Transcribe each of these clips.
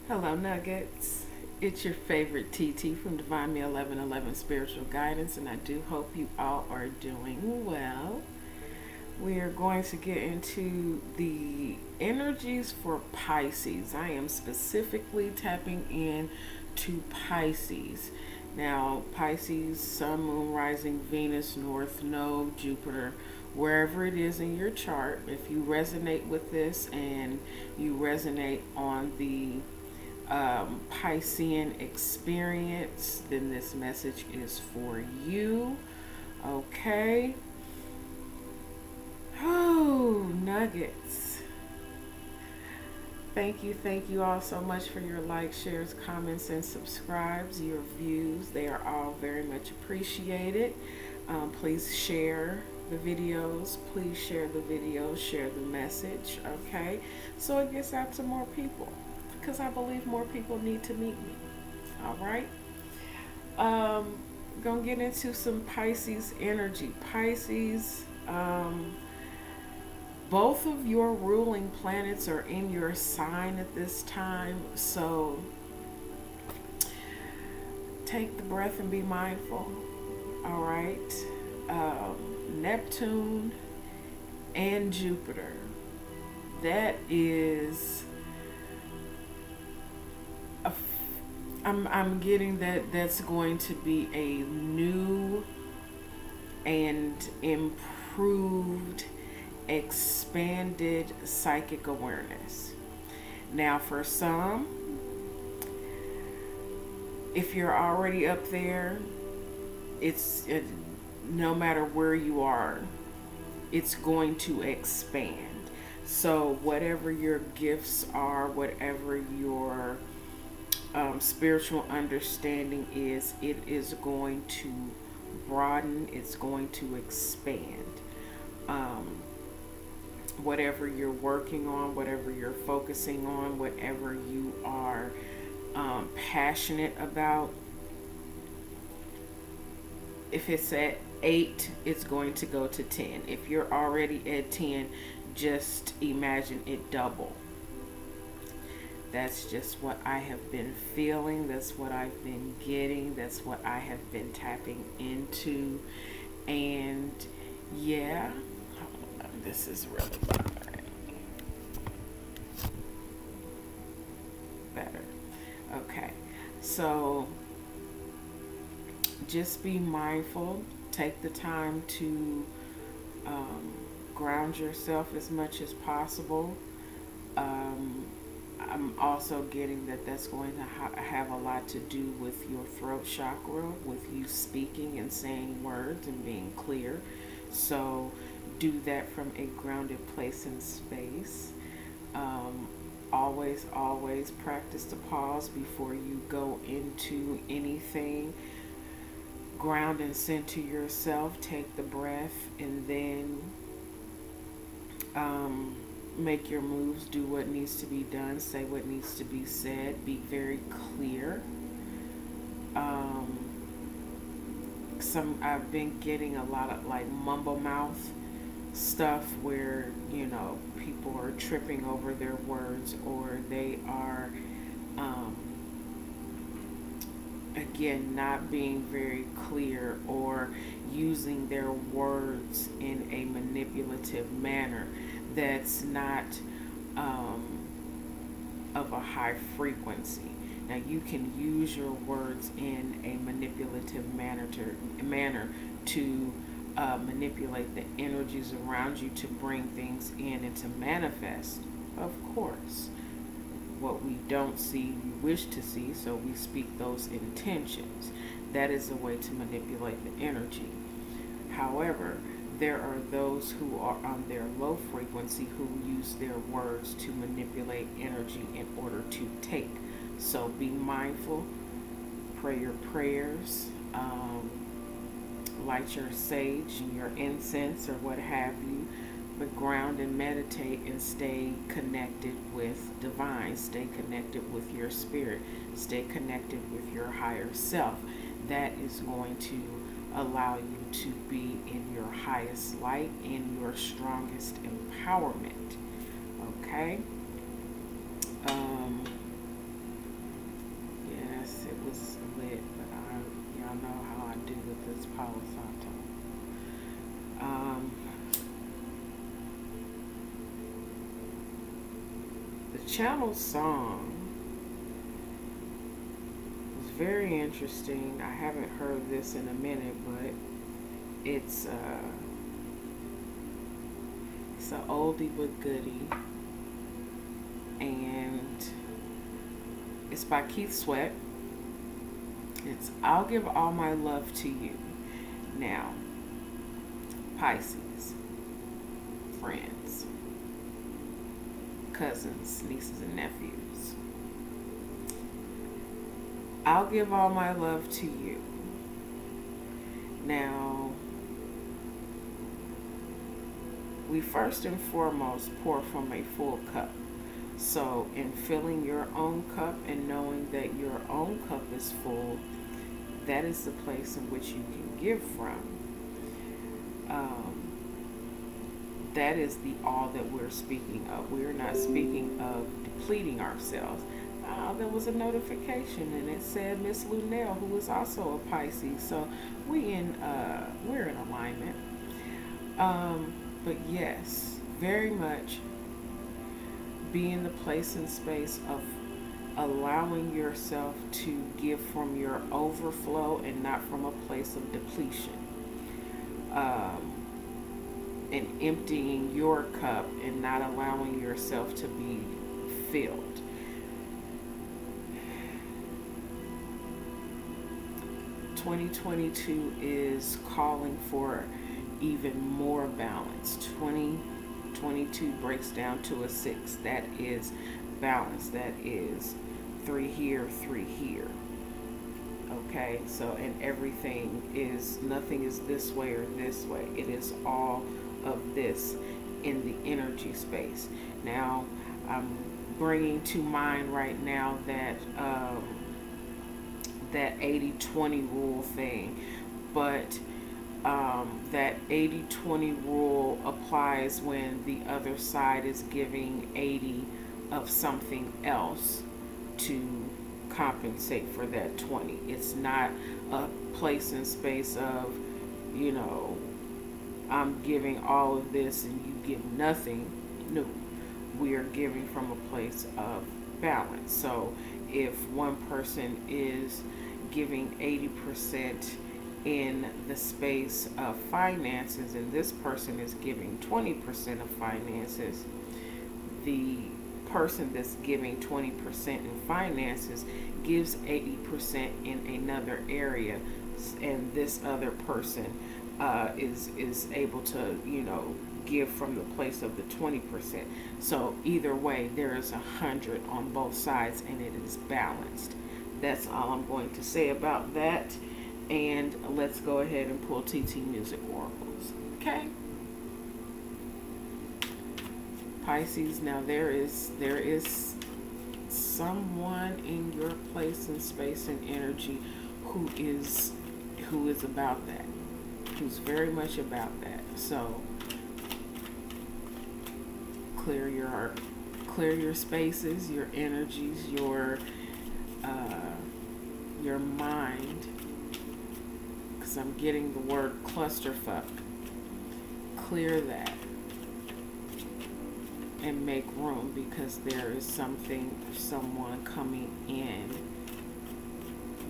Hello, Nuggets. It's your favorite TT from Divine Me 1111 Spiritual Guidance, and I do hope you all are doing well. We are going to get into the energies for Pisces. I am specifically tapping in to Pisces. Now, Pisces, Sun, Moon, Rising, Venus, North Node, Jupiter, wherever it is in your chart, if you resonate with this and you resonate on the Piscean experience, then this message is for you. Okay. Oh, nuggets. Thank you all so much for your likes, shares, comments, and subscribes. Your views, they are all very much appreciated. Please share the videos. Please share the videos, share the message, okay? So it gets out to more people, because I believe more people need to meet me. All right. Gonna get into some Pisces energy. Pisces, both of your ruling planets are in your sign at this time, so take the breath and be mindful. All right. Neptune and Jupiter. That is I'm getting that that's going to be a new and improved, expanded psychic awareness. Now, for some, if you're already up there, no matter where you are, it's going to expand. So, whatever your gifts are, whatever your spiritual understanding is, it is going to broaden, it's going to expand. Whatever you're working on, whatever you're focusing on, whatever you are passionate about, if it's at 8, it's going to go to 10. If you're already at 10, just imagine it double. That's just what I have been feeling. That's what I've been getting. That's what I have been tapping into. And yeah, this is really bothering me. Better. Okay. So just be mindful. Take the time to ground yourself as much as possible. I'm also getting that that's going to have a lot to do with your throat chakra, with you speaking and saying words and being clear. So do that from a grounded place and space. Always practice the pause before you go into anything. Ground and center yourself. Take the breath, and then make your moves. Do what needs to be done. Say what needs to be said. Be very clear. I've been getting a lot of like mumble mouth stuff where people are tripping over their words, or they are again not being very clear, or using their words in a manipulative manner that's not of a high frequency. Now, you can use your words in a manipulative manner to manipulate the energies around you, to bring things in and to manifest, of course. What we don't see, we wish to see, so we speak those intentions. That is a way to manipulate the energy. However, there are those who are on their low frequency who use their words to manipulate energy in order to take. So be mindful, pray your prayers, light your sage and your incense or what have you, but ground and meditate and stay connected with divine, stay connected with your spirit, stay connected with your higher self. That is going to allow you to be in your highest light, in your strongest empowerment. Okay? Channel song was very interesting. I haven't heard this in a minute, but it's an oldie but goodie, and it's by Keith Sweat. It's "I'll Give All My Love to You." Now, Pisces, friends, cousins, nieces, and nephews. I'll give all my love to you. Now, we first and foremost pour from a full cup. So, in filling your own cup and knowing that your own cup is full, that is the place in which you can give from. That is the all that we're speaking of. We're not speaking of depleting ourselves. There was a notification and it said Miss Lunell, who is also a Pisces. So we're in alignment. But yes, very much be in the place and space of allowing yourself to give from your overflow and not from a place of depletion. And emptying your cup and not allowing yourself to be filled. "2022 is calling for even more balance." 2022 breaks down to a 6. That is balance. That is 3 here, 3 here. Okay, so and nothing is this way or this way. It is all of this in the energy space. Now, I'm bringing to mind right now that 80-20 rule thing, but that 80-20 rule applies when the other side is giving 80 of something else to compensate for that 20. It's not a place and space of, I'm giving all of this and you give nothing. No, we are giving from a place of balance. So if one person is giving 80% in the space of finances and this person is giving 20% of finances, the person that's giving 20% in finances gives 80% in another area, and this other person is able to give from the place of the 20%. So either way, there is 100 on both sides and it is balanced. That's all I'm going to say about that. And let's go ahead and pull TT Music Oracles. Okay. Pisces, now there is someone in your place and space and energy who is about that. Who's very much about that. So clear your spaces, your energies, your mind, because I'm getting the word clusterfuck. Clear that and make room, because there is someone coming in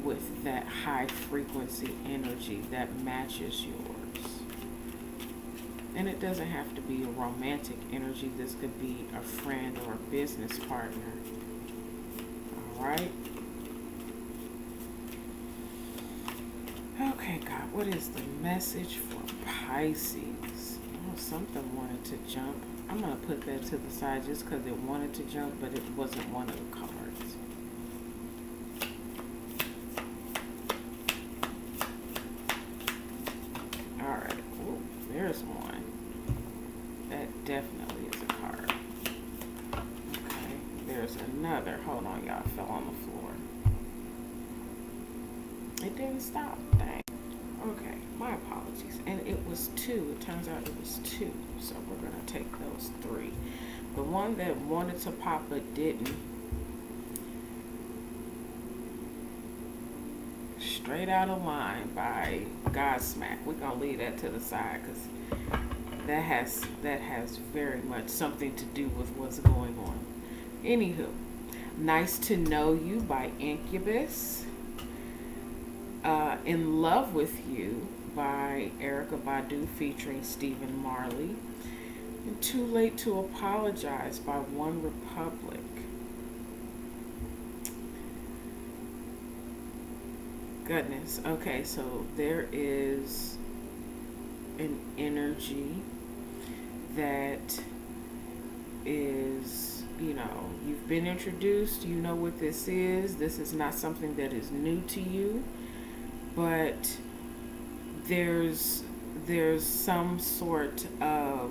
with that high frequency energy that matches yours. And it doesn't have to be a romantic energy. This could be a friend or a business partner. All right. Okay, God, what is the message for Pisces? Oh, something wanted to jump. I'm going to put that to the side just because it wanted to jump, but it wasn't one of the cards. All right. Ooh, there's one. That definitely is a card. Okay. There's another. Hold on, y'all. Fell on the floor. It didn't stop. Dang. Okay, my apologies. And it was 2. It turns out it was 2. So we're going to take those 3. The one that wanted to pop but didn't. Straight Out of Line by Godsmack. We're going to leave that to the side because that has very much something to do with what's going on. Anywho, Nice to Know You by Incubus. In Love with You by Erykah Badu featuring Stephen Marley. And Too Late to Apologize by One Republic. Goodness. Okay, so there is an energy that is, you've been introduced, you know what this is. This is not something that is new to you, but there's some sort of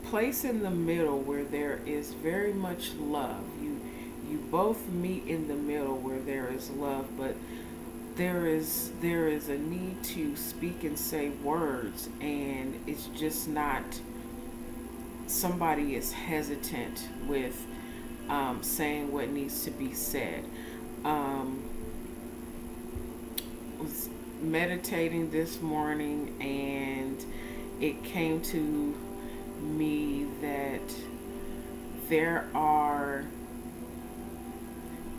place in the middle where there is very much love. You both meet in the middle where there is love, but there is a need to speak and say words, and it's just not. Somebody is hesitant with saying what needs to be said. Was meditating this morning, and it came to me that there are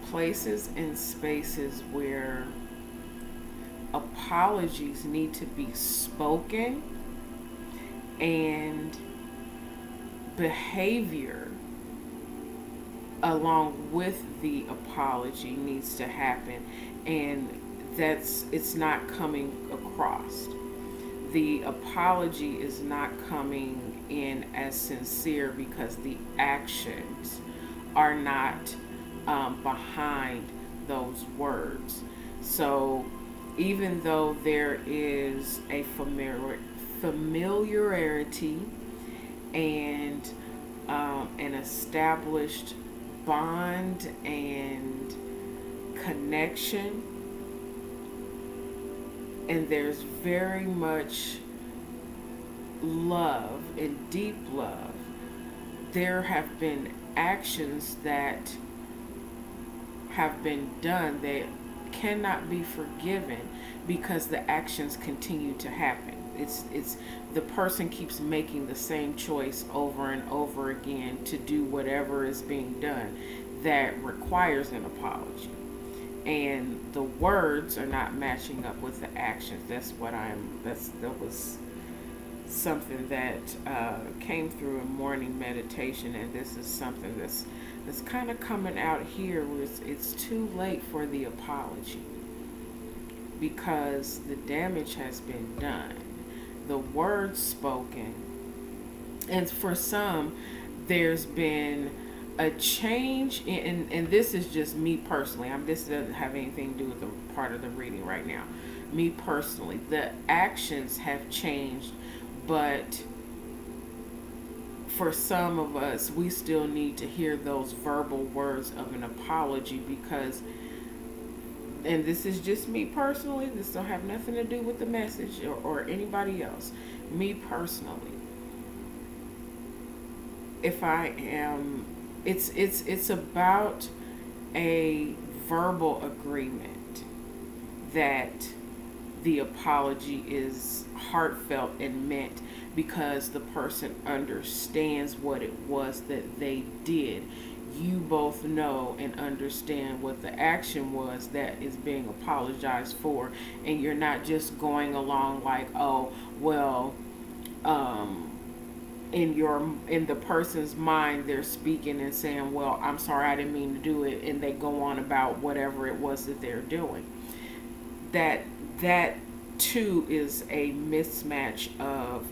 places and spaces where apologies need to be spoken, and behavior along with the apology needs to happen, and it's not coming across. The apology is not coming in as sincere because the actions are not behind those words. So even though there is a familiarity and an established bond and connection, and there's very much love and deep love, there have been actions that have been done that cannot be forgiven because the actions continue to happen. It's the person keeps making the same choice over and over again to do whatever is being done that requires an apology, and the words are not matching up with the actions. That was something that came through in morning meditation, and this is something that's kind of coming out here where it's too late for the apology because the damage has been done, the words spoken, and for some there's been a change in, and this is just me personally. This doesn't have anything to do with the part of the reading right now. Me personally, the actions have changed, but for some of us, we still need to hear those verbal words of an apology because, and this is just me personally, this don't have nothing to do with the message or anybody else. Me personally, if I am, it's about a verbal agreement that the apology is heartfelt and meant because the person understands what it was that they did. You both know and understand what the action was that is being apologized for, and you're not just going along like, oh, well, in the person's mind they're speaking and saying, well, I'm sorry, I didn't mean to do it, and they go on about whatever it was that they're doing. That too is a mismatch of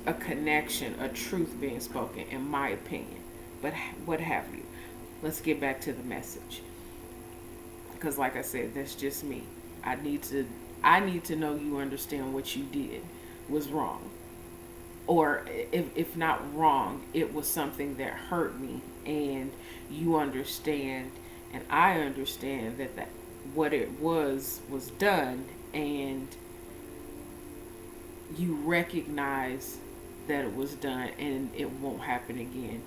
a connection, a truth being spoken, in my opinion. But what have you. Let's get back to the message. Because like I said, that's just me. I need to know you understand what you did was wrong. Or if not wrong, it was something that hurt me, and you understand and I understand that what it was done, and you recognize that it was done and it won't happen again.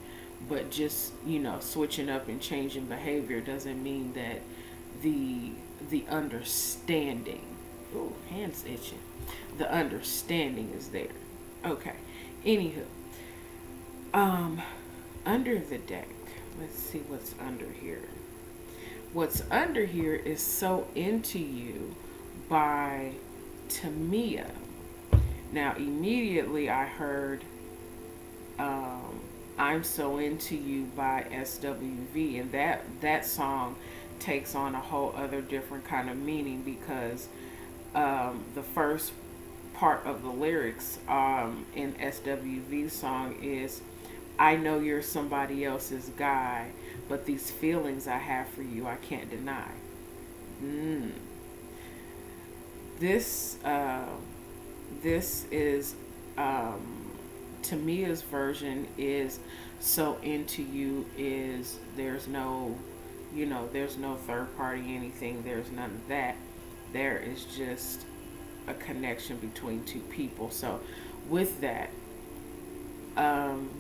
But just, switching up and changing behavior doesn't mean that the understanding, hands itching, the understanding is there. Okay. Anywho, um, under the deck, let's see what's under here. What's under here is So Into You by Tamia. Now, immediately I heard um, I'm So Into You by SWV, and that song takes on a whole other different kind of meaning because the first part of the lyrics in SWV song is I know you're somebody else's guy, but these feelings I have for you I can't deny. Mm. This this is Tamia's version is So Into You is there's no, there's no third party anything, there's none of that. There is just a connection between two people. So with that, um,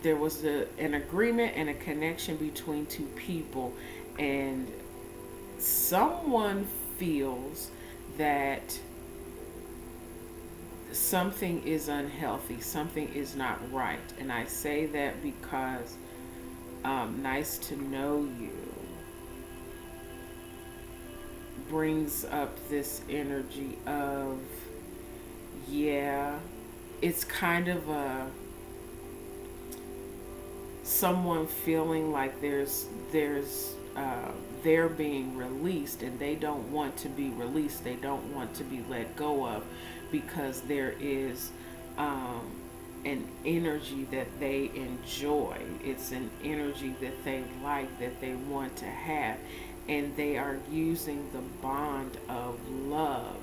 there was an agreement and a connection between two people, and someone feels that something is unhealthy, something is not right. And I say that because nice to know you brings up this energy of, yeah, it's kind of a someone feeling like they're being released and they don't want to be released, they don't want to be let go of, because there is an energy that they enjoy, it's an energy that they like, that they want to have, and they are using the bond of love,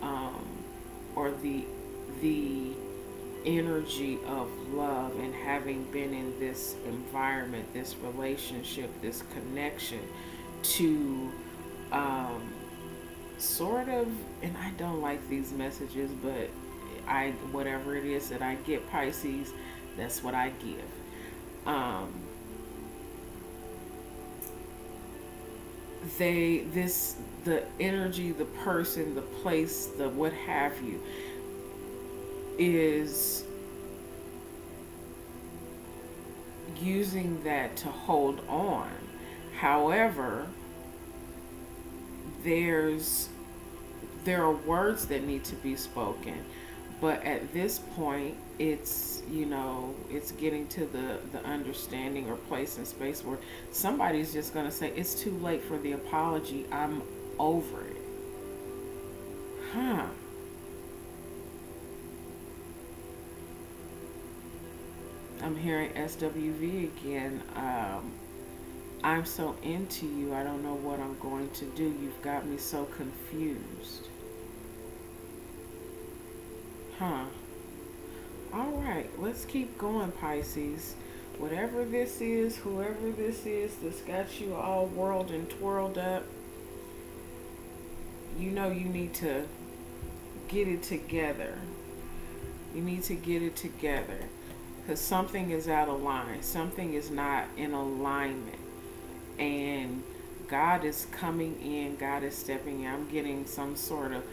um, or the energy of love, and having been in this environment, this relationship, this connection, to sort of, and I don't like these messages, but whatever it is that I get, Pisces, that's what I give. Um, the energy, the person, the place, the what have you, is using that to hold on. However, there are words that need to be spoken, but at this point it's it's getting to the understanding or place and space where somebody's just going to say it's too late for the apology, I'm over it. Huh. I'm hearing SWV again. I'm so into you, I don't know what I'm going to do. You've got me so confused. Huh. All right, let's keep going, Pisces. Whatever this is, whoever this is that's got you all whirled and twirled up, you need to get it together. You need to get it together. Because something is out of line. Something is not in alignment. And God is coming in. God is stepping in. I'm getting some sort of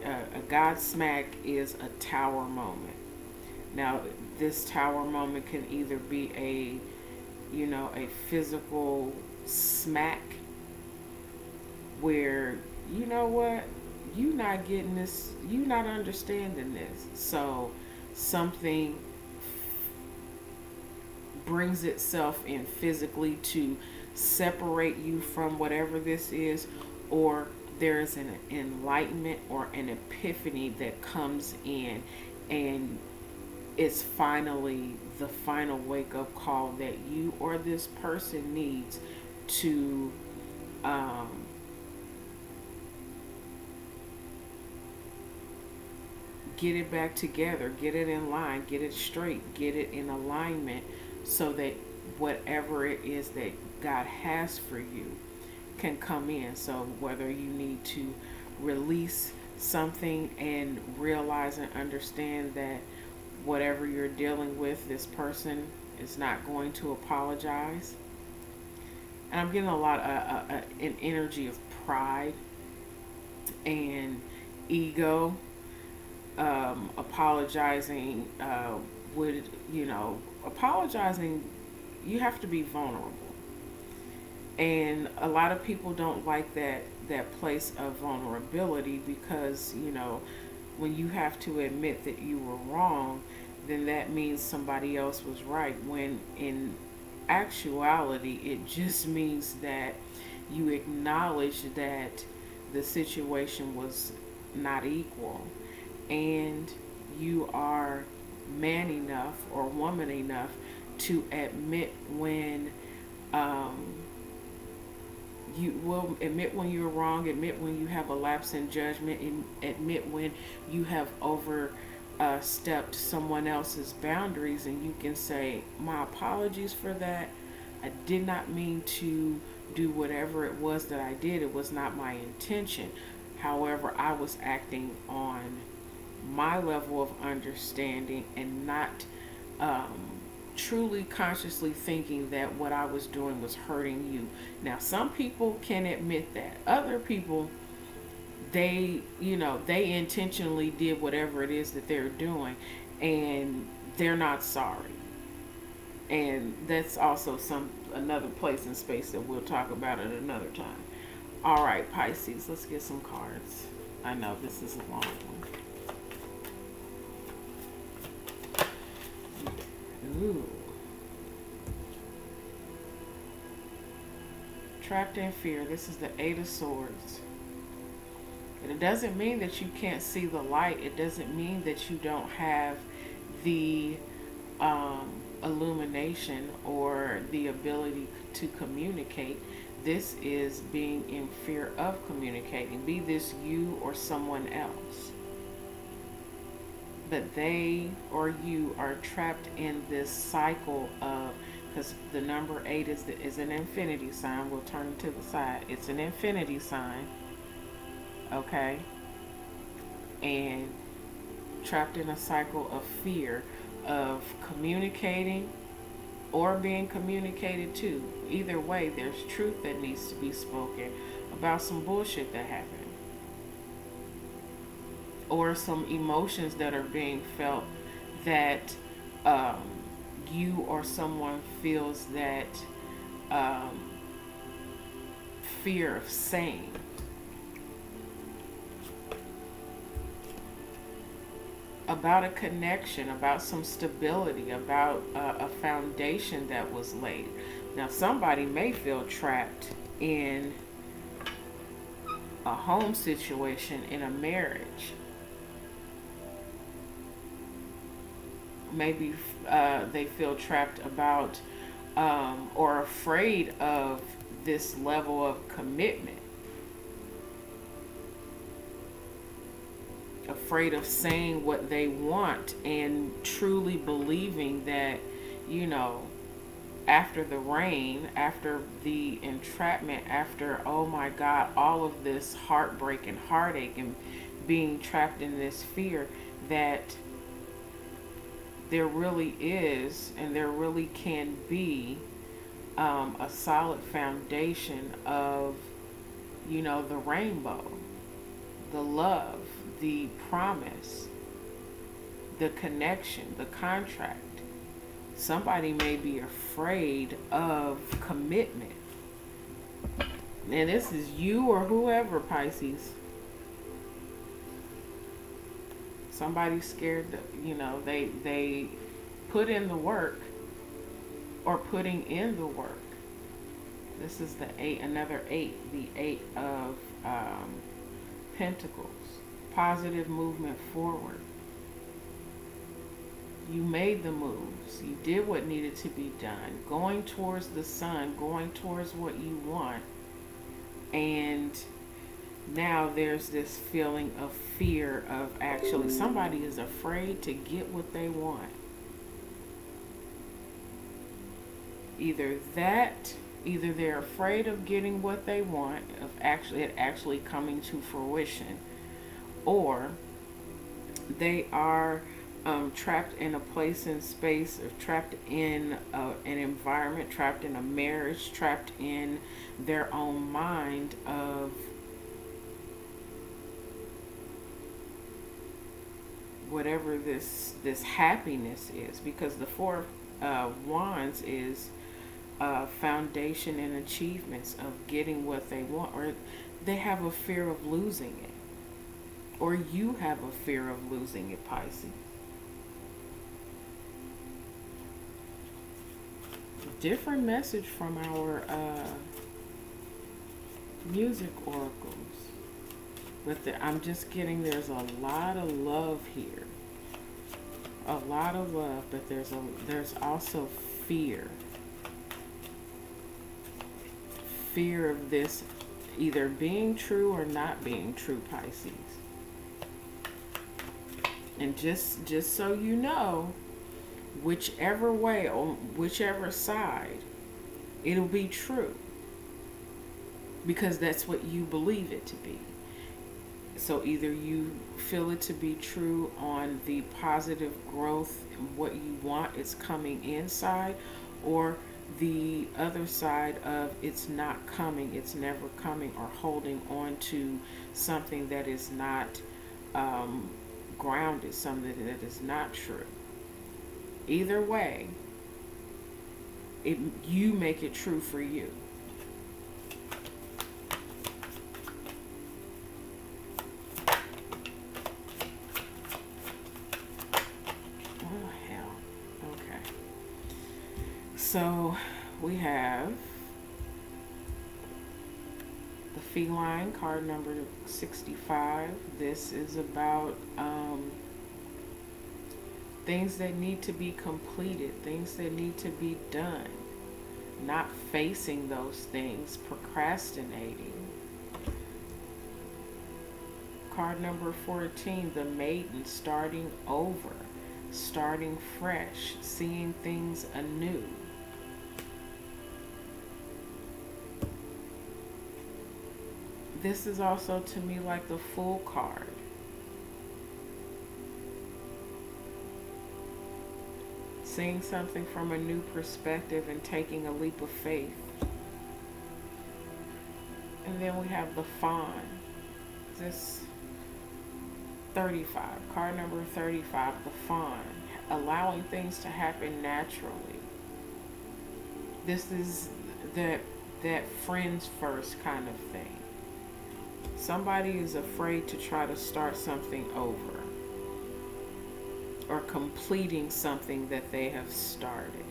a God smack is a tower moment. Now, this tower moment can either be a physical smack where, you know what, you not getting this, you not understanding this. So something brings itself in physically to separate you from whatever this is, or there's an enlightenment or an epiphany that comes in, and it's finally the final wake-up call that you or this person needs to get it back together, get it in line, get it straight, get it in alignment, so that whatever it is that God has for you can come in. So whether you need to release something and realize and understand that whatever you're dealing with, this person is not going to apologize. And I'm getting a lot of an energy of pride and ego. apologizing would, apologizing, you have to be vulnerable. And a lot of people don't like that place of vulnerability because, when you have to admit that you were wrong, then that means somebody else was right. When in actuality, it just means that you acknowledge that the situation was not equal, and you are man enough or woman enough to admit when you will admit when you're wrong, admit when you have a lapse in judgment, and admit when you have overstepped someone else's boundaries, and you can say, my apologies for that. I did not mean to do whatever it was that I did. It was not my intention. However, I was acting on my level of understanding and not truly consciously thinking that what I was doing was hurting you. Now, some people can admit that. Other people, they intentionally did whatever it is that they're doing, and they're not sorry. And that's also another place and space that we'll talk about at another time. All right, Pisces, let's get some cards. I know this is a long one. Ooh. Trapped in fear. This is the Eight of Swords. And it doesn't mean that you can't see the light. It doesn't mean that you don't have the illumination or the ability to communicate. This is being in fear of communicating. Be this you or someone else. But they or you are trapped in this cycle of, because the number 8 is an infinity sign. We'll turn to the side. It's an infinity sign. Okay? And trapped in a cycle of fear of communicating or being communicated to. Either way, there's truth that needs to be spoken about some bullshit that happened. Or some emotions that are being felt that you or someone feels that fear of saying. About a connection, about some stability, about a foundation that was laid. Now, somebody may feel trapped in a home situation, in a marriage. Maybe they feel trapped about or afraid of this level of commitment. Afraid of saying what they want and truly believing that, after the rain, after the entrapment, after, oh my God, all of this heartbreak and heartache and being trapped in this fear, that there really is and there really can be a solid foundation of, the rainbow, the love, the promise, the connection, the contract. Somebody may be afraid of commitment. And this is you or whoever, Pisces. Somebody's scared that, they put in the work or putting in the work. This is the 8, another 8, the 8 of Pentacles. Positive movement forward. You made the moves. You did what needed to be done. Going towards the sun, going towards what you want. And now there's this feeling of fear of actually somebody is afraid to get what they want. Either they're afraid of getting what they want, of it actually coming to fruition, or they are trapped in a place and space, or trapped in an environment, trapped in a marriage, trapped in their own mind of whatever this happiness is, because the Four of Wands is foundation and achievements of getting what they want, or they have a fear of losing it, or you have a fear of losing it, Pisces. Different message from our music oracles. But I'm just getting there's a lot of love here. A lot of love, but there's also fear. Fear of this either being true or not being true, Pisces. And just so you know, whichever way, on whichever side, it'll be true. Because that's what you believe it to be. So either you feel it to be true on the positive growth and what you want, it's coming inside, or the other side of it's not coming, it's never coming, or holding on to something that is not grounded, something that is not true. Either way, you make it true for you. So we have the feline card number 65. This is about things that need to be completed, things that need to be done, not facing those things, procrastinating. Card number 14, the maiden, starting over, starting fresh, seeing things anew. This is also to me like the Fool card. Seeing something from a new perspective and taking a leap of faith. And then we have the Fawn. This 35, card number 35, the Fawn. Allowing things to happen naturally. This is that friends first kind of thing. Somebody is afraid to try to start something over or completing something that they have started.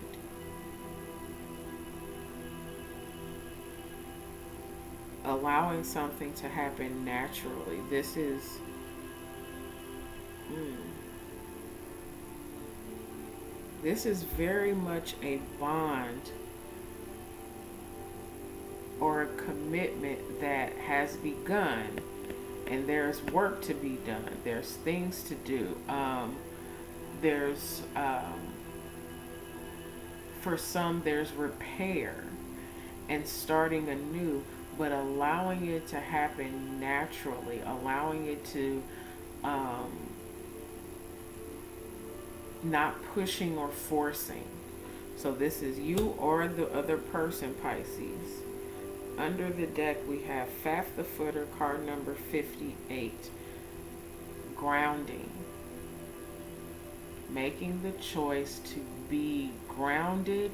Allowing something to happen naturally. This is this is very much a bond or a commitment that has begun, and there's work to be done. There's things to do. There's for some there's repair and starting anew, but allowing it to happen naturally, allowing it to not pushing or forcing. So this is you or the other person, Pisces. Under the deck, we have Faf the Footer, card number 58. Grounding. Making the choice to be grounded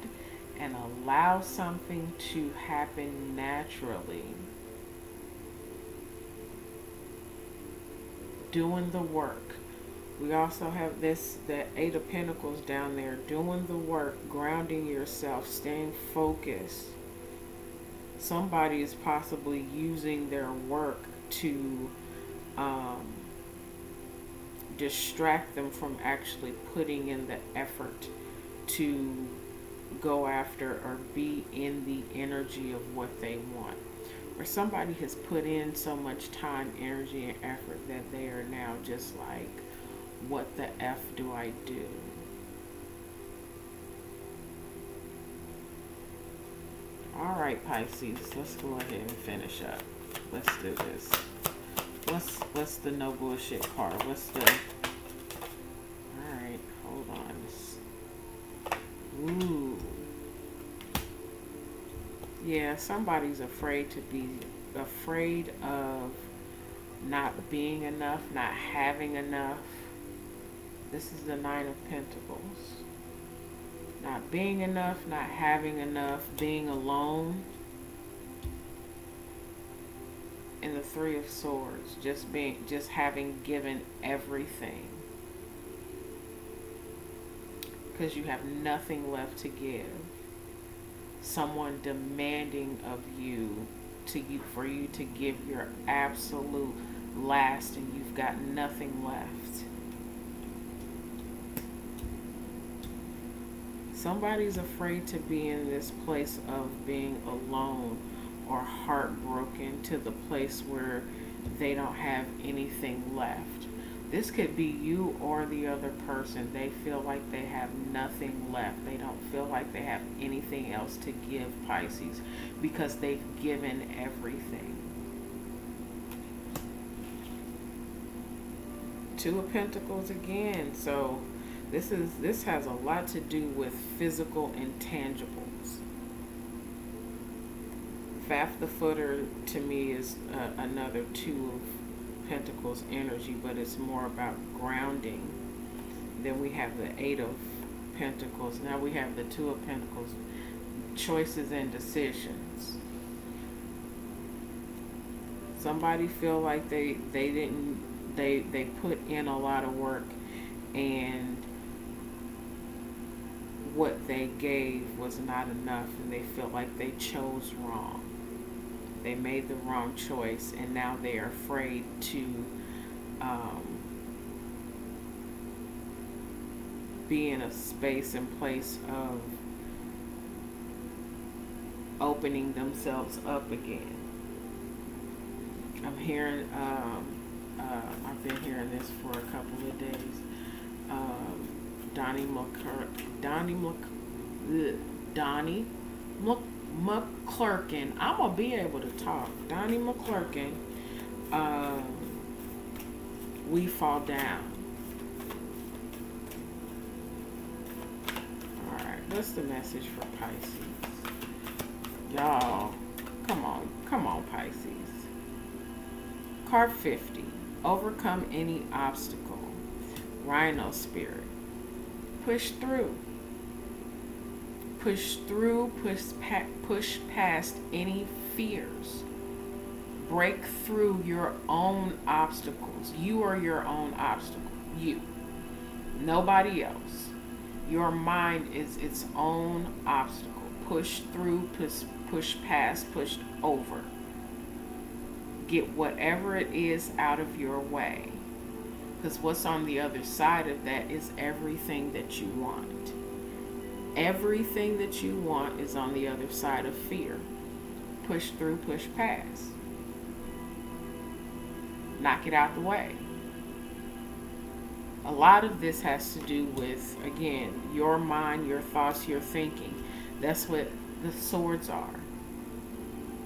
and allow something to happen naturally. Doing the work. We also have the Eight of Pentacles down there. Doing the work, grounding yourself, staying focused. Somebody is possibly using their work to distract them from actually putting in the effort to go after or be in the energy of what they want. Or somebody has put in so much time, energy, and effort that they are now just like, what the F do I do? All right, Pisces, let's go ahead and finish up. Let's do this. What's the no bullshit part? What's the... All right, hold on. Ooh. Yeah, somebody's afraid of not being enough, not having enough. This is the Nine of Pentacles. Not being enough, not having enough, being alone. And the Three of Swords, just having given everything. Because you have nothing left to give. Someone demanding of you for you to give your absolute last, and you've got nothing left. Somebody's afraid to be in this place of being alone or heartbroken, to the place where they don't have anything left. This could be you or the other person. They feel like they have nothing left. They don't feel like they have anything else to give, Pisces, because they've given everything. Two of Pentacles again. So this has a lot to do with physical intangibles. Faff the Footer to me is another Two of Pentacles energy, but it's more about grounding. Then we have the Eight of Pentacles. Now we have the Two of Pentacles, choices and decisions. Somebody feel like they put in a lot of work, and what they gave was not enough, and they feel like they chose wrong. They made the wrong choice, and now they are afraid to be in a space and place of opening themselves up again. I'm hearing, I've been hearing this for a couple of days. Donnie McClurkin. I'm gonna be able to talk. Donnie McClurkin. We fall down. All right. What's the message for Pisces? Y'all, come on, Pisces. Card 50. Overcome any obstacle. Rhino spirit. Push through. Push past any fears. Break through your own obstacles. You are your own obstacle. You. Nobody else. Your mind is its own obstacle. Push through, push past, push over. Get whatever it is out of your way. Because what's on the other side of that is everything that you want. Everything that you want is on the other side of fear. Push through, push past. Knock it out the way. A lot of this has to do with, again, your mind, your thoughts, your thinking. That's what the swords are.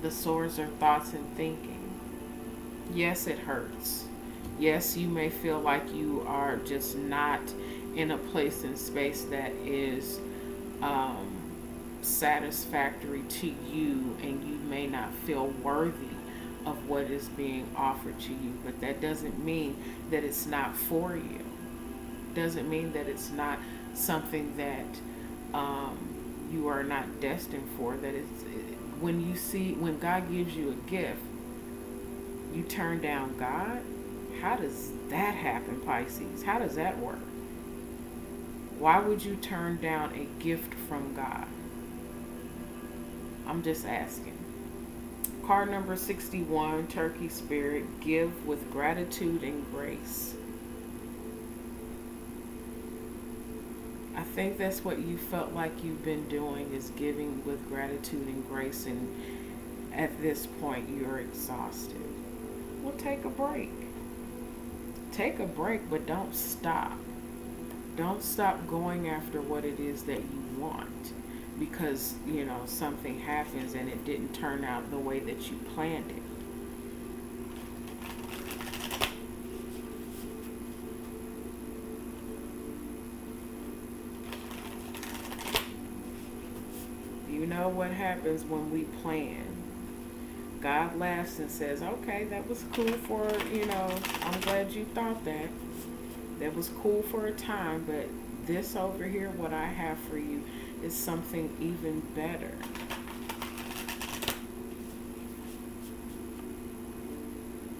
The swords are thoughts and thinking. Yes, it hurts. Yes, you may feel like you are just not in a place and space that is satisfactory to you, and you may not feel worthy of what is being offered to you, but that doesn't mean that it's not for you. Doesn't mean that it's not something that you are not destined for. That it's when God gives you a gift, you turn down God. How does that happen, Pisces? How does that work? Why would you turn down a gift from God? I'm just asking. Card number 61, Turkey Spirit. Give with gratitude and grace. I think that's what you felt like you've been doing, is giving with gratitude and grace, and at this point you're exhausted. Well, take a break. Take a break, but don't stop. Don't stop going after what it is that you want, because, something happens and it didn't turn out the way that you planned it. You know what happens when we plan. God laughs and says, okay, that was cool for, I'm glad you thought that. That was cool for a time, but this over here, what I have for you, is something even better.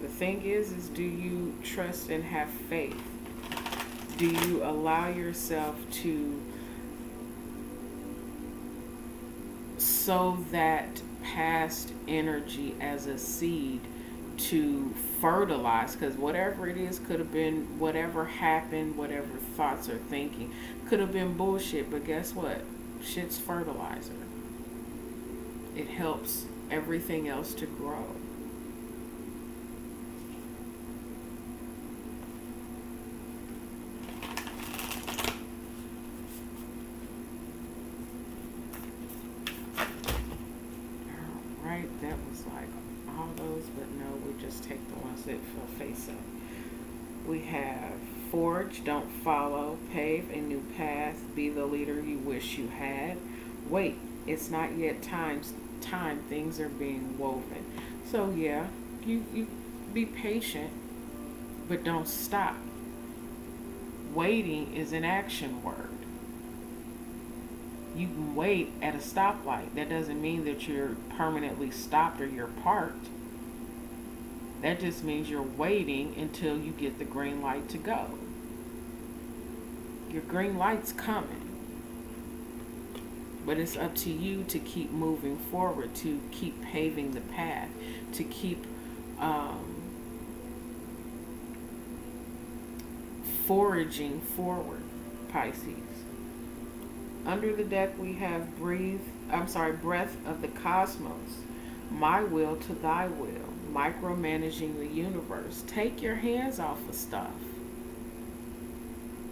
The thing is do you trust and have faith? Do you allow yourself to sow that past energy as a seed to fertilize? Because whatever it is could have been, whatever happened, whatever thoughts or thinking could have been bullshit, but guess what? Shit's fertilizer. It helps everything else to grow. Right, that was like all those, but no, we just take the ones that feel face up. We have forge, don't follow, pave a new path, be the leader you wish you had. Wait, it's not yet time, things are being woven. So yeah, you be patient, but don't stop. Waiting is an action word. You can wait at a stoplight. That doesn't mean that you're permanently stopped or you're parked. That just means you're waiting until you get the green light to go. Your green light's coming. But it's up to you to keep moving forward, to keep paving the path, to keep foraging forward, Pisces. Under the deck we have breath of the cosmos. My will to thy will. Micromanaging the universe. Take your hands off of stuff.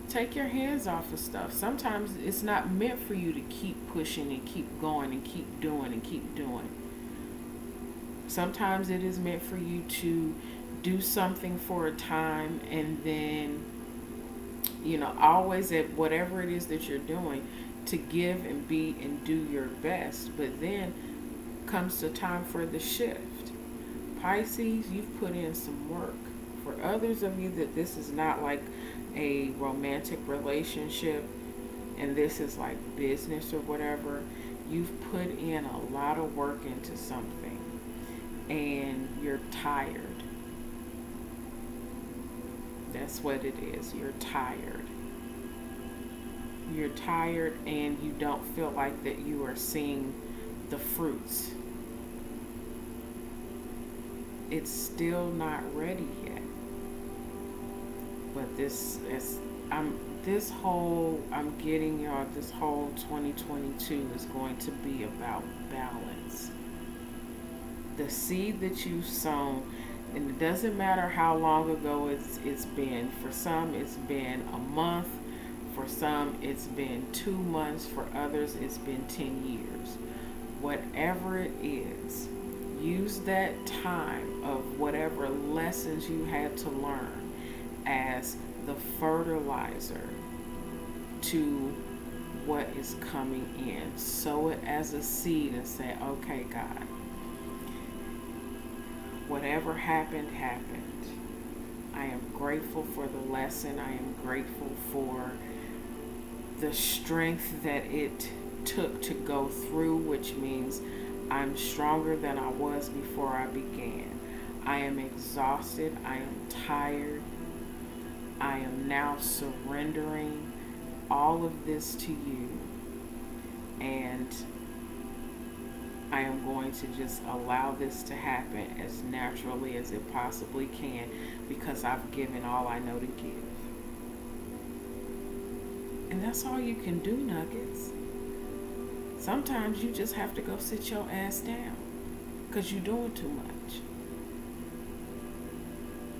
Take your hands off of stuff. Sometimes it's not meant for you to keep pushing and keep going and keep doing and keep doing. Sometimes it is meant for you to do something for a time and then, always at whatever it is that you're doing, to give and be and do your best. But then comes the time for the shift. Pisces, you've put in some work. For others of you that this is not like a romantic relationship and this is like business or whatever, you've put in a lot of work into something and you're tired. That's what it is. You're tired. You're tired and you don't feel like that you are seeing the fruits. It's still not ready yet. But I'm getting y'all, this whole 2022 is going to be about balance. The seed that you've sown, and it doesn't matter how long ago it's been. For some, it's been a month. For some, it's been 2 months. For others, it's been 10 years. Whatever it is, use that time of whatever lessons you had to learn as the fertilizer to what is coming in. Sow it as a seed and say, okay, God, whatever happened, happened. I am grateful for the lesson. I am grateful for the strength that it took to go through, which means I'm stronger than I was before I began. I am exhausted. I am tired. I am now surrendering all of this to you. And I am going to just allow this to happen as naturally as it possibly can because I've given all I know to give. And that's all you can do, Nuggets. Sometimes you just have to go sit your ass down because you're doing too much.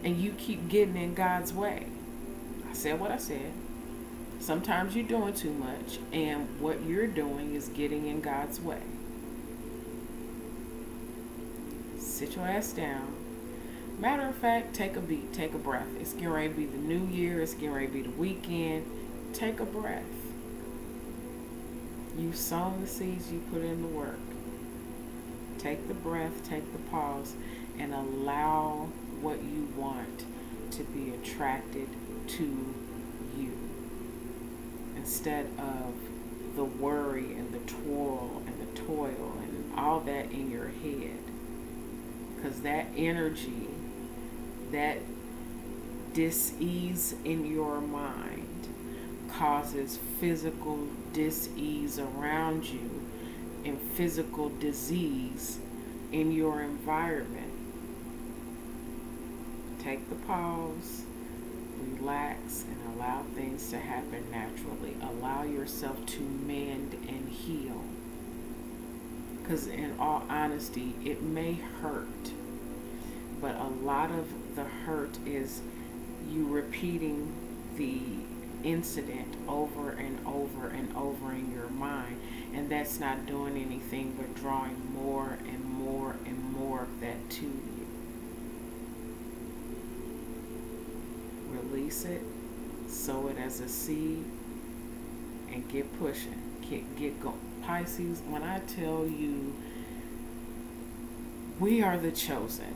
And you keep getting in God's way. I said what I said. Sometimes you're doing too much and what you're doing is getting in God's way. Sit your ass down. Matter of fact, take a beat, take a breath. It's getting ready to be the new year. It's getting ready to be the weekend. Take a breath. You've sown the seeds, you put in the work. Take the breath, take the pause, and allow what you want to be attracted to you instead of the worry and the toil and all that in your head. Because that energy, that dis-ease in your mind causes physical dis-ease around you and physical disease in your environment. Take the pause, relax, and allow things to happen naturally. Allow yourself to mend and heal. Because in all honesty, it may hurt, but a lot of the hurt is you repeating the incident over and over and over in your mind, and that's not doing anything but drawing more and more and more of that to you. Release it, sow it as a seed, and get pushing. Get going. Pisces, when I tell you we are the chosen,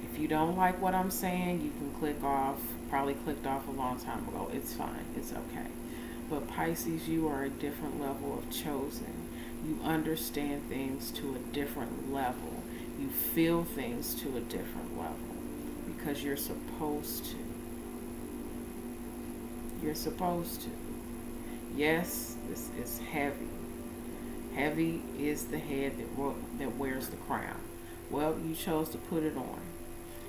if you don't like what I'm saying, you can click off. Probably clicked off a long time ago. It's fine. It's okay. But Pisces, you are a different level of chosen. You understand things to a different level. You feel things to a different level because you're supposed to. You're supposed to. Yes, this is heavy. Heavy is the head that wears the crown. Well, you chose to put it on.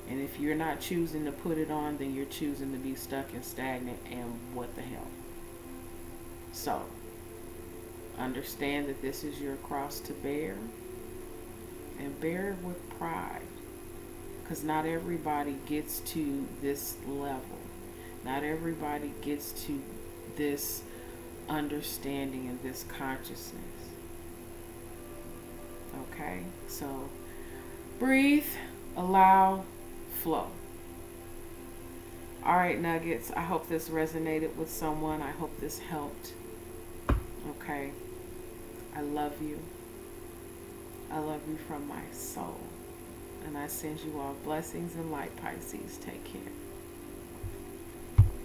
And if you're not choosing to put it on, then you're choosing to be stuck and stagnant, and what the hell? So, understand that this is your cross to bear, and bear it with pride. Because not everybody gets to this level. Not everybody gets to this understanding and this consciousness. Okay? So, breathe, allow, flow. All right, Nuggets. I hope this resonated with someone. I hope this helped. Okay? I love you. I love you from my soul. And I send you all blessings and light, Pisces. Take care.